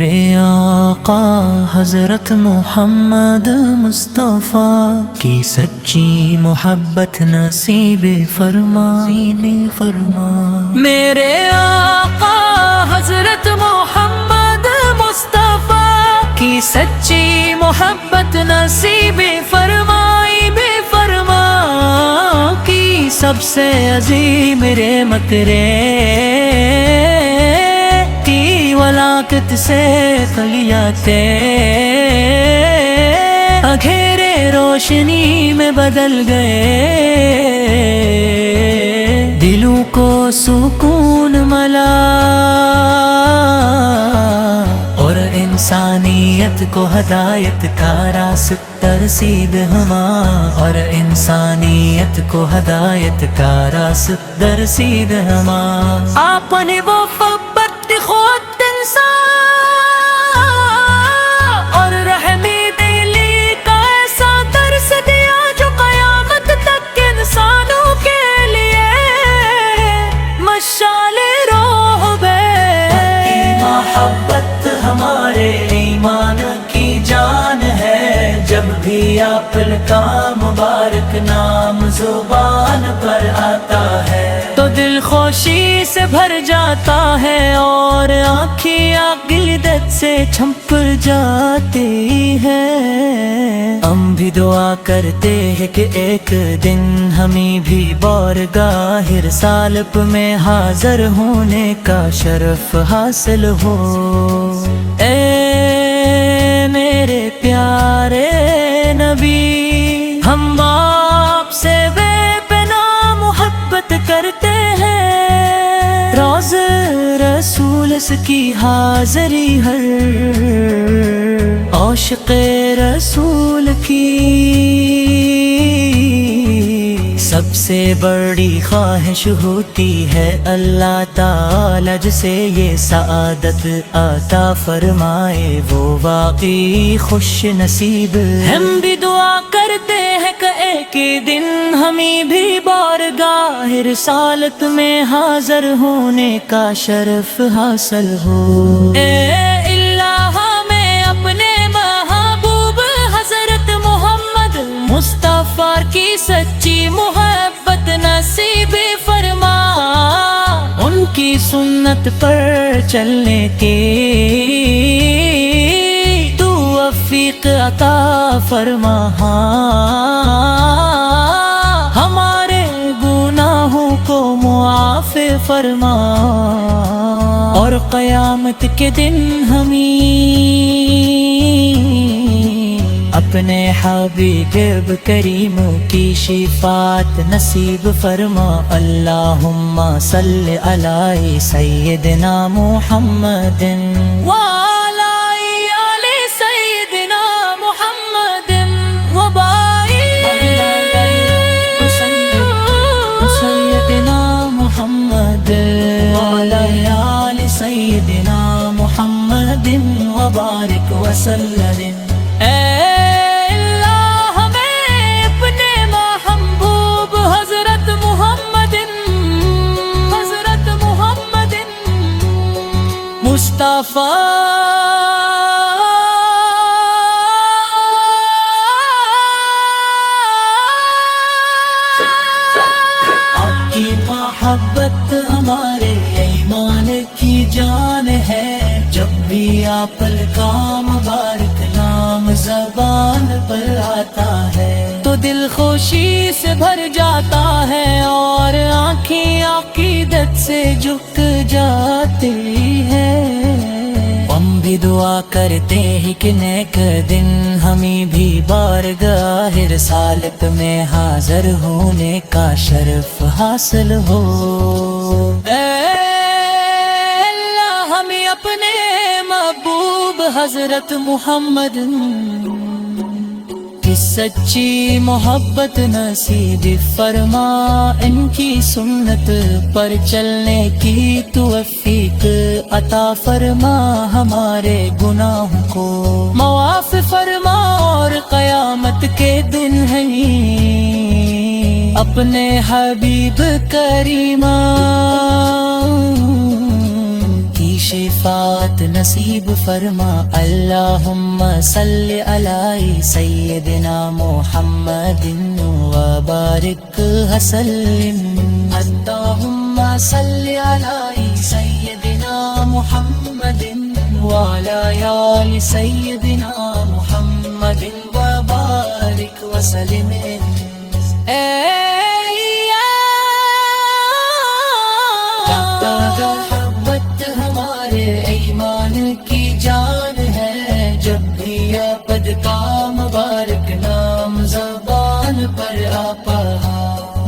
میرے آقا حضرت محمد مصطفیٰ کی سچی محبت نصیب فرما میرے آقا حضرت محمد مصطفیٰ کی سچی محبت نصیب فرمائی بے فرما کی سب سے عظیم رحمت کی ولاکت سے خلیاتے اندھیرے روشنی میں بدل گئے دلوں کو سکون ملا اور انسانیت کو ہدایت کا راستہ رسید ہما اور انسانیت کو ہدایت کا راستہ رسید ہما آپ نے وہ محبت خود انسان اور رحمی دلی کا ایسا درس دیا جو قیامت تک انسانوں کے لیے مشعل روح محبت ہمارے ایمان کی جان ہے جب بھی آپ کا مبارک نام زبان پر آتا ہے تو دل خوشی سے بھر جاتا ہے اور آنکھیں عقیدت سے چھمپ جاتی ہے ہم بھی دعا کرتے ہیں کہ ایک دن ہمیں بھی بارگاہ رسالت میں حاضر ہونے کا شرف حاصل ہو اے میرے پیارے نبی ہم آپ سے بے پناہ محبت کرتے ہیں روز رسول اس کی حاضری ہر عاشق رسول کی سب سے بڑی خواہش ہوتی ہے اللہ تعالی جسے یہ سعادت عطا فرمائے وہ واقعی خوش نصیب ہم بھی دعا کرتے ہیں کہ ایک دن ہمیں بھی بارگاہ رسالت میں حاضر ہونے کا شرف حاصل ہو اے اللہ ہمیں اپنے محبوب حضرت محمد مصطفیٰ کی سچی محبت نصیب فرما ان کی سنت پر چلنے کی توفیق عطا فرما ہمارے گناہوں کو معاف فرما اور قیامت کے دن ہمیں اپنے حبیب کریم کی شفاعت نصیب فرما اللہم صلی علی سیدنا محمد وعلی آل سیدنا محمد سیدنا محمد وعلی آل سیدنا محمد وبارک وسلم مصطفیٰ آپ کی محبت ہمارے ایمان کی جان ہے جب بھی آپ کا مبارک نام زبان پر آتا ہے تو دل خوشی سے بھر جاتا ہے اور آنکھیں عقیدت سے جھک جاتی ہے ہم بھی دعا کرتے ہیں کہ نیک دن ہمیں بھی بارگاہ رسالت میں حاضر ہونے کا شرف حاصل ہو اے اللہ ہمیں اپنے محبوب حضرت محمد کی سچی محبت نصیب فرما ان کی سنت پر چلنے کی توفیق عطا فرما ہمارے گناہوں کو معاف فرما اور قیامت کے دن ہے اپنے حبیب کریمہ کی شفاعت نصیب فرما اللہم صلی علی سیدنا محمد وبارک وسلم اللہم صلی علی سیدنا محمد وعلی آل سیدنا محمد وبارک وسلم محبت ہمارے ایمان کی جان ہے جب بھی آپد کا مبارک نام زبان پر آپا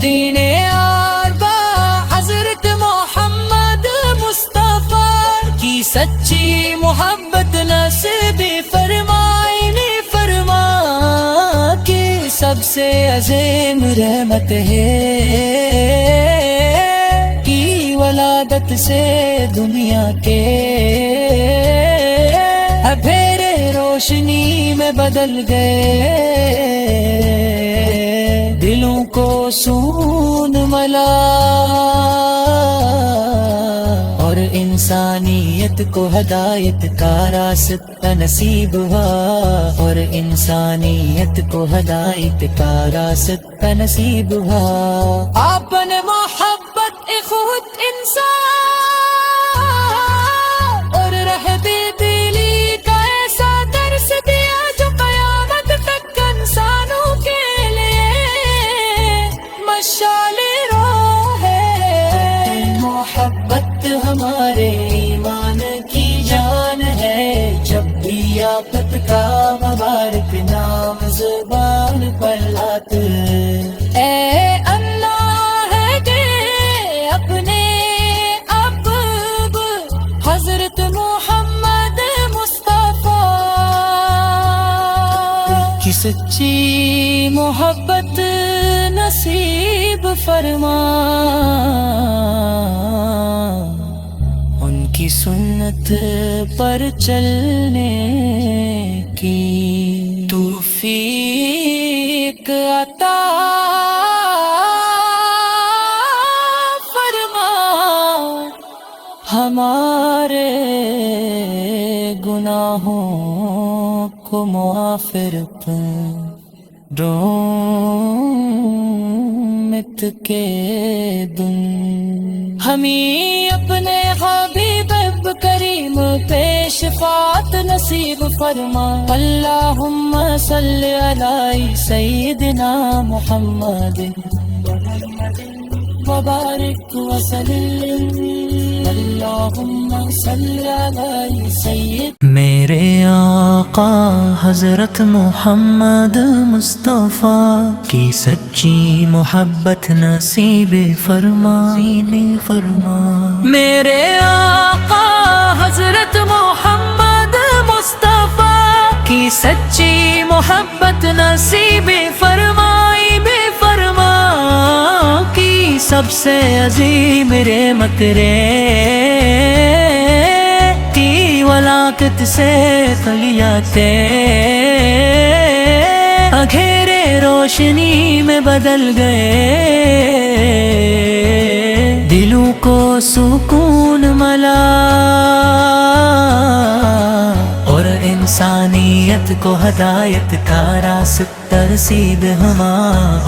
دین اربع حضرت محمد مصطفیٰ کی سچی محبت نصیب فرمائے فرما کہ سب سے عظیم رحمت ہے ولادت سے دنیا کے اندھیرے روشنی میں بدل گئے دلوں کو سکون ملا اور انسانیت کو ہدایت کا راستہ نصیب ہوا اور انسانیت کو ہدایت کا راستہ نصیب ہوا آپ نے محبت خود انسان اور رہبی دلی کا ایسا درس دیا جو قیامت تک انسانوں کے لیے مشعل راہ ہے محبت ہمارے ایمان کی جان ہے جب بھی آفت کا مبارک نام زبان پر لاتے اے حضرت محمد مصطفیٰ کی سچی محبت نصیب فرما ان کی سنت پر چلنے کی توفیق عطا ہمارے گناہوں کو معافر مت کے دن ہمیں اپنے حبیب کریم پہ شفاعت نصیب فرما اللہم صلی علی سیدنا محمد وبارک وسلم اللہم صلی علی سید میرے آقا حضرت محمد مصطفیٰ کی سچی محبت نصیب فرما میرے آقا حضرت محمد مصطفیٰ کی سچی محبت نصیب فرمائی بے فرما کی سب سے عظیم رحمت کی ولاکت سے خلیاتے اندھیرے روشنی میں بدل گئے دلوں کو سکون ملا اور انسانیت کو ہدایت کا راستہ رسید ہما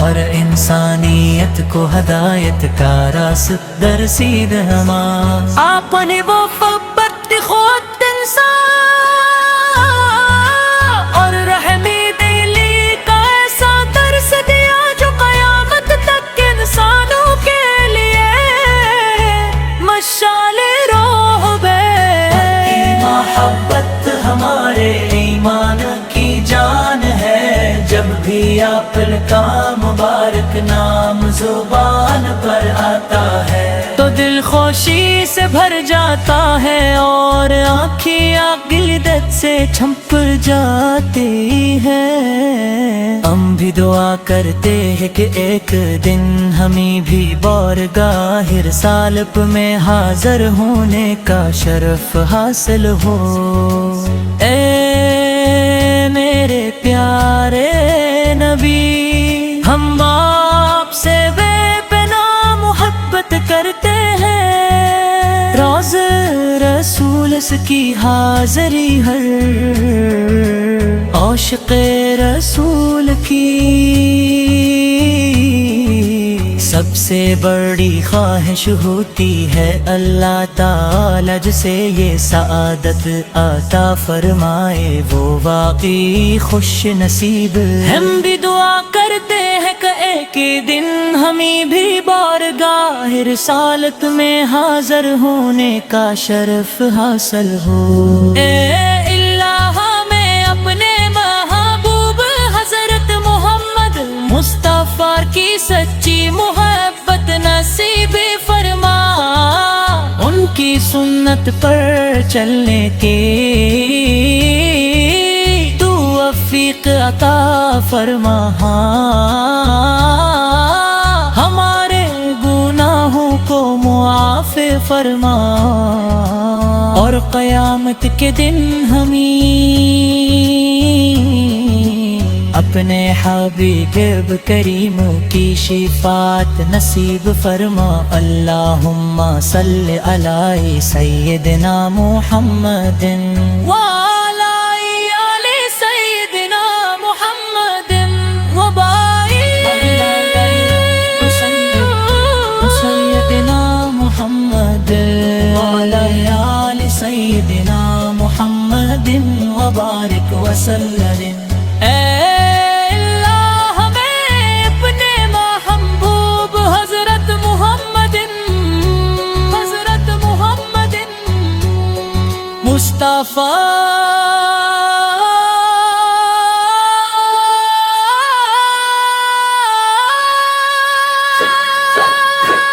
اور انسانیت کو ہدایت کا راستہ رسید ہما آپ نے وہ محبت خود انسان اور رحمی دلی کا ایسا درس دیا جو قیامت تک انسانوں کے لیے مشعل راہ ہے محبت ہمارے ایمان کی جان ہے جب بھی آپ کا مبارک نام زبان پر آتا ہے تو دل خوشی سے بھر جاتا ہے اور آنکھیں گلدت سے چھمپ جاتی ہے ہم بھی دعا کرتے ہیں کہ ایک دن ہمیں بھی بارگاہ رسالت میں حاضر ہونے کا شرف حاصل ہو اے میرے پیارے نبی ہم آپ سے بے پناہ محبت کرتے ہیں روز رسول مجلس کی حاضری ہر عاشق رسول کی سب سے بڑی خواہش ہوتی ہے اللہ تعالی جسے یہ سعادت عطا فرمائے وہ واقعی خوش نصیب ہے۔ ہم بھی دعا کرتے ہیں کہ ایک دن ہمیں بھی بارگاہ رسالت میں حاضر ہونے کا شرف حاصل ہو۔ اے اللہ ہمیں اپنے محبوب حضرت محمد مصطفیٰ کی سچی محبت نصیب فرما، ان کی سنت پر چلنے کی توفیق عطا فرما، ہمارے گناہوں کو معاف فرما، اور قیامت کے دن ہمیں اپنے حبیب کریم کی شفاعت نصیب فرما۔ اللہم صلی علی سیدنا محمد وعلی آل سیدنا محمد وبارک سیدنا محمد وعلی آل سیدنا محمد وبارک وسلم۔ مصطفیٰ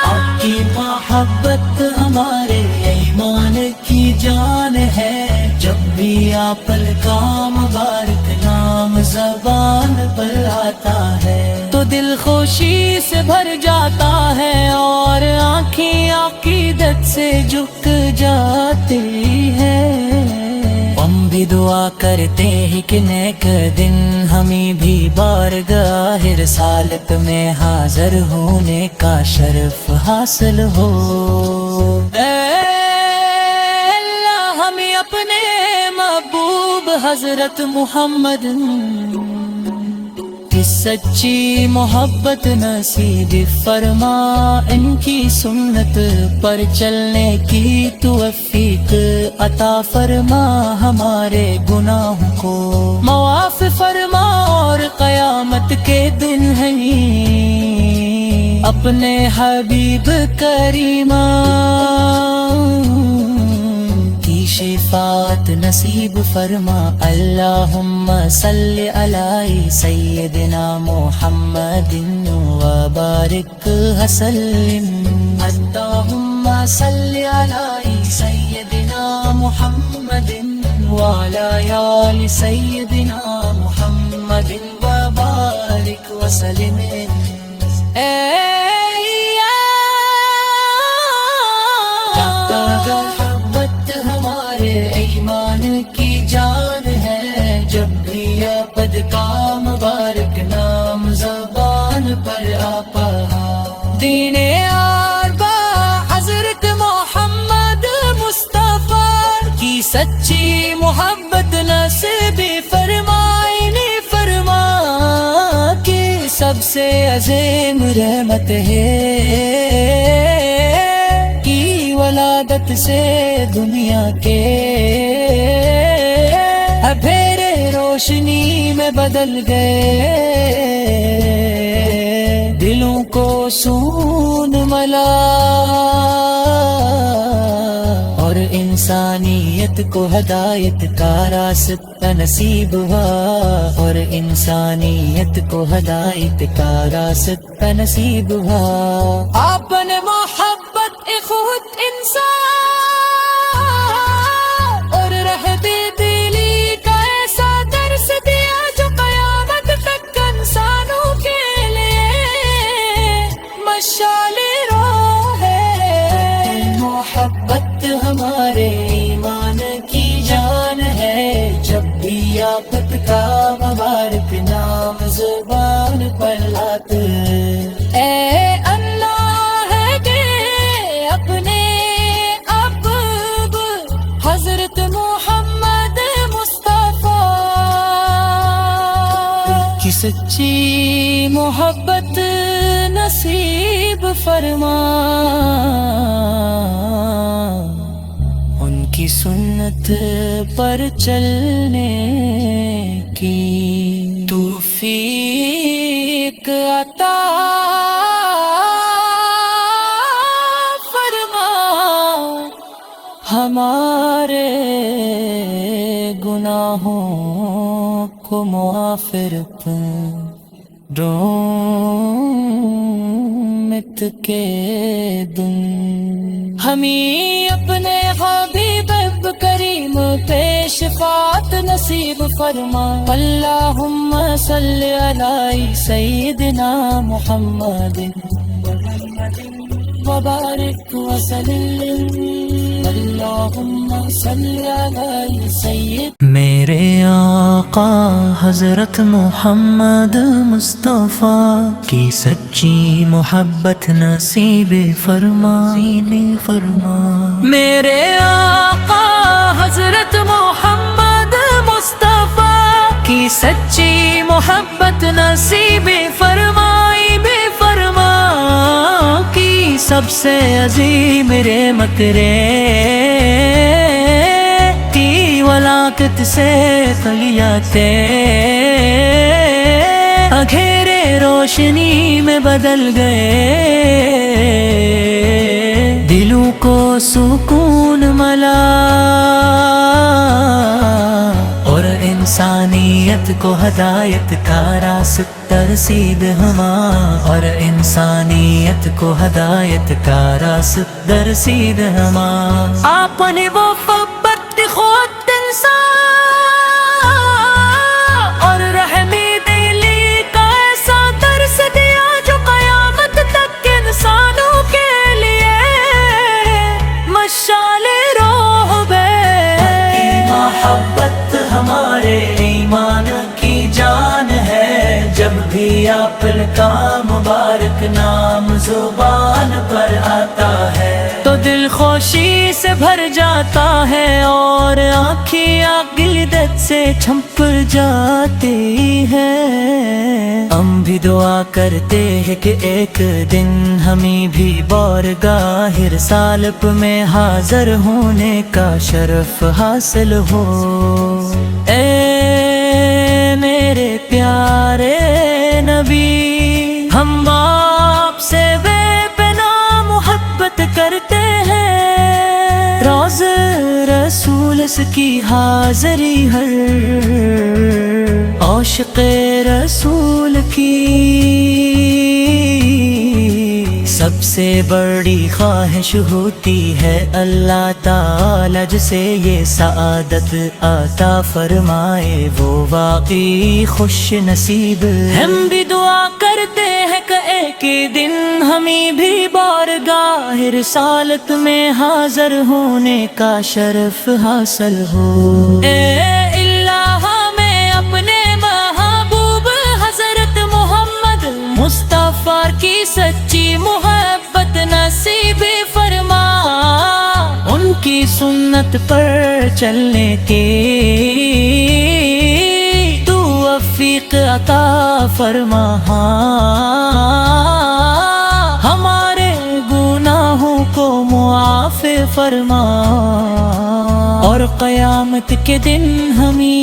آپ کی محبت ہمارے ایمان کی جان ہے، جب بھی آپ کا مبارک نام زبان پر آتا ہے تو دل خوشی سے بھر جاتا ہے اور آنکھیں عقیدت سے جھک جاتی ہے۔ ہم بھی دعا کرتے ہیں کہ نیک دن ہمیں بھی بارگاہ رسالت میں حاضر ہونے کا شرف حاصل ہو۔ اے اللہ ہمیں اپنے محبوب حضرت محمد کی سچی محبت نصیب فرما، ان کی سنت پر چلنے کی توفیق عطا فرما، ہمارے گناہوں کو معاف فرما، اور قیامت کے دن ہمیں اپنے حبیب کریم کی شفاعت نصیب فرما۔ اللہم صلی علی سیدنا محمد وبارک وسلم۔ اللہم صلی علی سیدنا محمد وعلی آل سیدنا محمد وبارک وسلم۔ محبت ہمارے ایمان کی جان ہے، جب بھی عبد کا مبارک نام زبان پر آپا، دین اربع حضرت محمد مصطفیٰ کی سچی محبت نصیب فرمائے فرما، کہ سب سے عظیم رحمت ہے کی ولادت سے دنیا کے اندھیرے روشنی میں بدل گئے، دلوں کو سکون ملا اور انسانیت کو ہدایت کا راستہ نصیب ہوا، اور انسانیت کو ہدایت کا راستہ نصیب ہوا۔ آپ نے محبت خود انسان اور رہتے دلی کا ایسا درس دیا جو قیامت تک انسانوں کے لیے مشعل راہ ہے۔ محبت ہمارے ایمان کی جان ہے، جب بھی آفت کا مبارک نام زبان پر لاتے، اے اللہ ہے کہ اپنے اب حضرت سچی محبت نصیب فرما، ان کی سنت پر چلنے کی توفیق عطا فرما، ہمارے گناہوں کو معافر مت کے دن، ہمیں اپنے حبیب کریم پہ شفاعت نصیب فرما، اللہم صلی علی سیدنا محمد وبارک وسلم، اللہم صلی علی سید۔ میرے آقا حضرت محمد مصطفیٰ کی سچی محبت نصیب فرما، میرے آقا حضرت محمد مصطفیٰ کی سچی محبت نصیب فرمائی بے فرما، کی سب سے عظیم رحمت کی ولاکت سے خلیاتے اندھیرے روشنی میں بدل گئے، دلوں کو سکون ملا اور انسانیت کو ہدایت کا راستہ رسید ہما، اور انسانیت کو ہدایت کا راستہ رسید ہما، آپ نے وہ محبت خود انسان اور رحمی دلی کا ایسا درس دیا جو قیامت تک انسانوں کے لیے مشعل روح ہے، محبت ہمارے ایمان کی جان ہے، جب بھی آپ کا مبارک نام زبان پر آتا ہے تو دل خوشی سے بھر جاتا ہے اور آنکھیں عقیدت سے چھمپر جاتی ہے۔ ہم بھی دعا کرتے ہیں کہ ایک دن ہمیں بھی بارگاہ رسالت میں حاضر ہونے کا شرف حاصل ہو، اے میرے پیارے نبی، ہم آپ سے بے پناہ محبت کرتے ہیں، روز رسول اس کی حاضری ہر عاشق رسول کی سب سے بڑی خواہش ہوتی ہے، اللہ تعالی جسے یہ سعادت عطا فرمائے وہ واقعی خوش نصیب۔ ہم بھی دعا کرتے ہیں کہ ایک دن ہمیں بھی بارگاہ رسالت میں حاضر ہونے کا شرف حاصل ہو، اے اللہ ہمیں اپنے محبوب حضرت محمد مصطفیٰ کی سچی محبت نصیب فرما، ان کی سنت پر چلنے کی توفیق عطا فرما، ہمارے گناہوں کو معاف فرما، اور قیامت کے دن ہمیں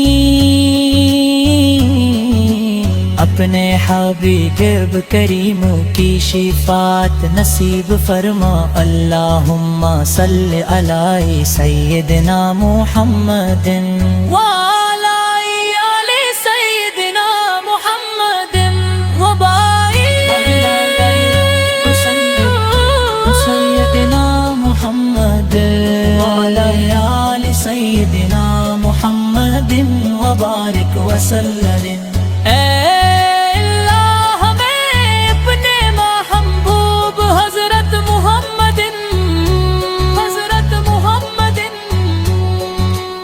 اپنے حبیب کریم کی شفاعت نصیب فرما، اللہم صلی علی سیدنا محمد وعلی آل سیدنا محمد وبارک سیدنا محمد وعلی آل سیدنا محمد وبارک وسلم۔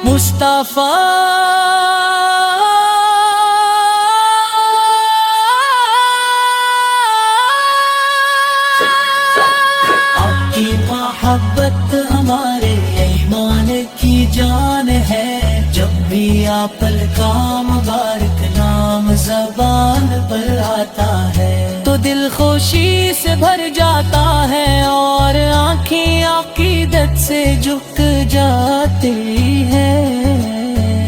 مصطفیٰ آپ کی محبت ہمارے ایمان کی جان ہے، جب بھی آپ کا مبارک نام زبان پر آتا ہے تو دل خوشی سے بھر جاتا ہے اور آنکھیں عقیدت سے جھک جاتی ہے۔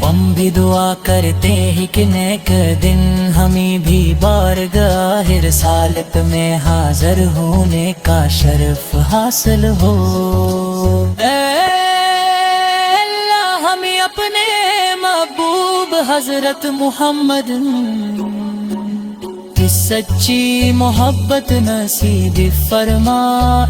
ہم بھی دعا کرتے ہیں کہ نیک دن ہمیں بھی بارگاہ رسالت میں حاضر ہونے کا شرف حاصل ہو۔ اے اللہ ہمیں اپنے محبوب حضرت محمد کی سچی محبت نصیب فرما،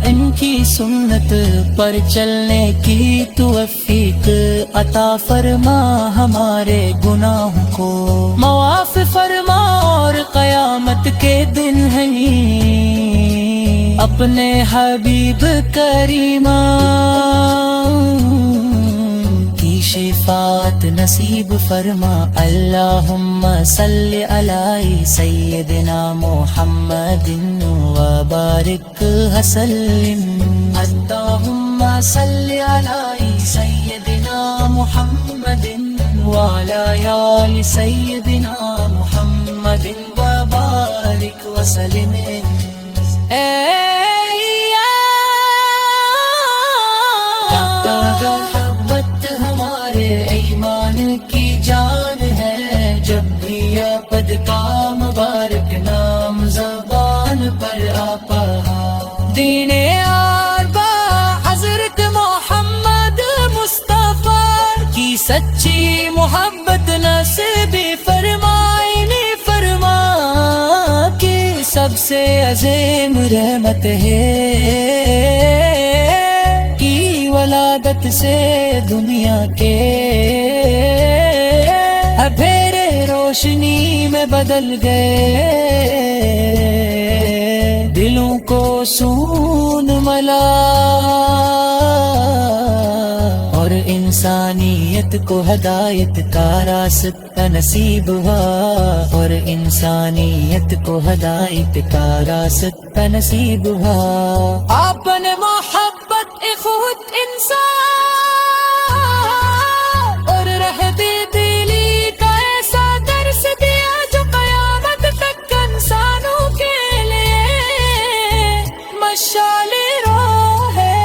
ان کی سنت پر چلنے کی توفیق عطا فرما، ہمارے گناہوں کو معاف فرما، اور قیامت کے دن ہے اپنے حبیب کریمہ کی شفاعت نصیب فرما۔ اللہم صلی علی سیدنا محمد وبارک وسلم۔ اللہم صلی علی سیدنا محمد وعلی آل سیدنا محمد وبارک وسلم۔ محبت ہمارے ایمان کی جان ہے، جب بھی آپد کا مبارک نام زبان پر آپا، دین اربع حضرت محمد مصطفیٰ کی سچی محبت نصیب فرمائے، فرما کہ سب سے عظیم رحمت ہے کی ولادت سے دنیا کے اندھیرے روشنی میں بدل گئے، دلوں کو سکون ملا اور انسانیت کو ہدایت کا راستہ نصیب ہوا، اور انسانیت کو ہدایت کا راستہ نصیب ہوا۔ آپ نے محبت خود انسان اور رہتے دلی کا ایسا درس دیا جو قیامت تک انسانوں کے لیے مشعل راہ ہے۔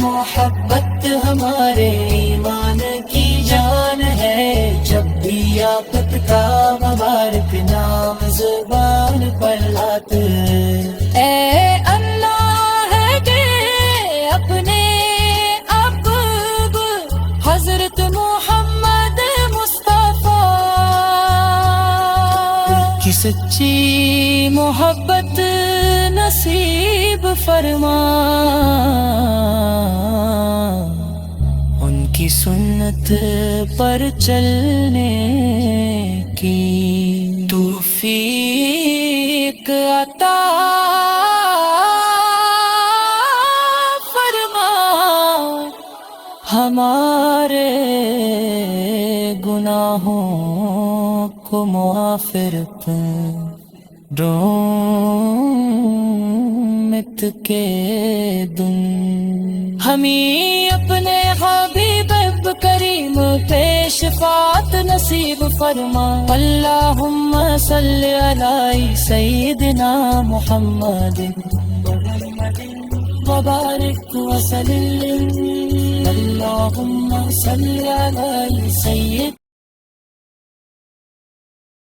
محبت ہمارے ایمان کی جان ہے، جب بھی آپت کا مبارک نام زبان پر لاتے، اے اللہ ہے کہ اپنے محبوب حضرت محمد مصطفیٰ کی سچی محبت نصیب فرما، ان کی سنت پر چلنے کی توفیق عطا فرما، ہمارے گناہوں کو معافر ڈومت کے دن، ہمیں اپنے حبیب کریم پہ شفاعت نصیب فرما۔ اللہم صلی علی سیدنا محمد وبارک وسلم۔ اللہم صلی علی سید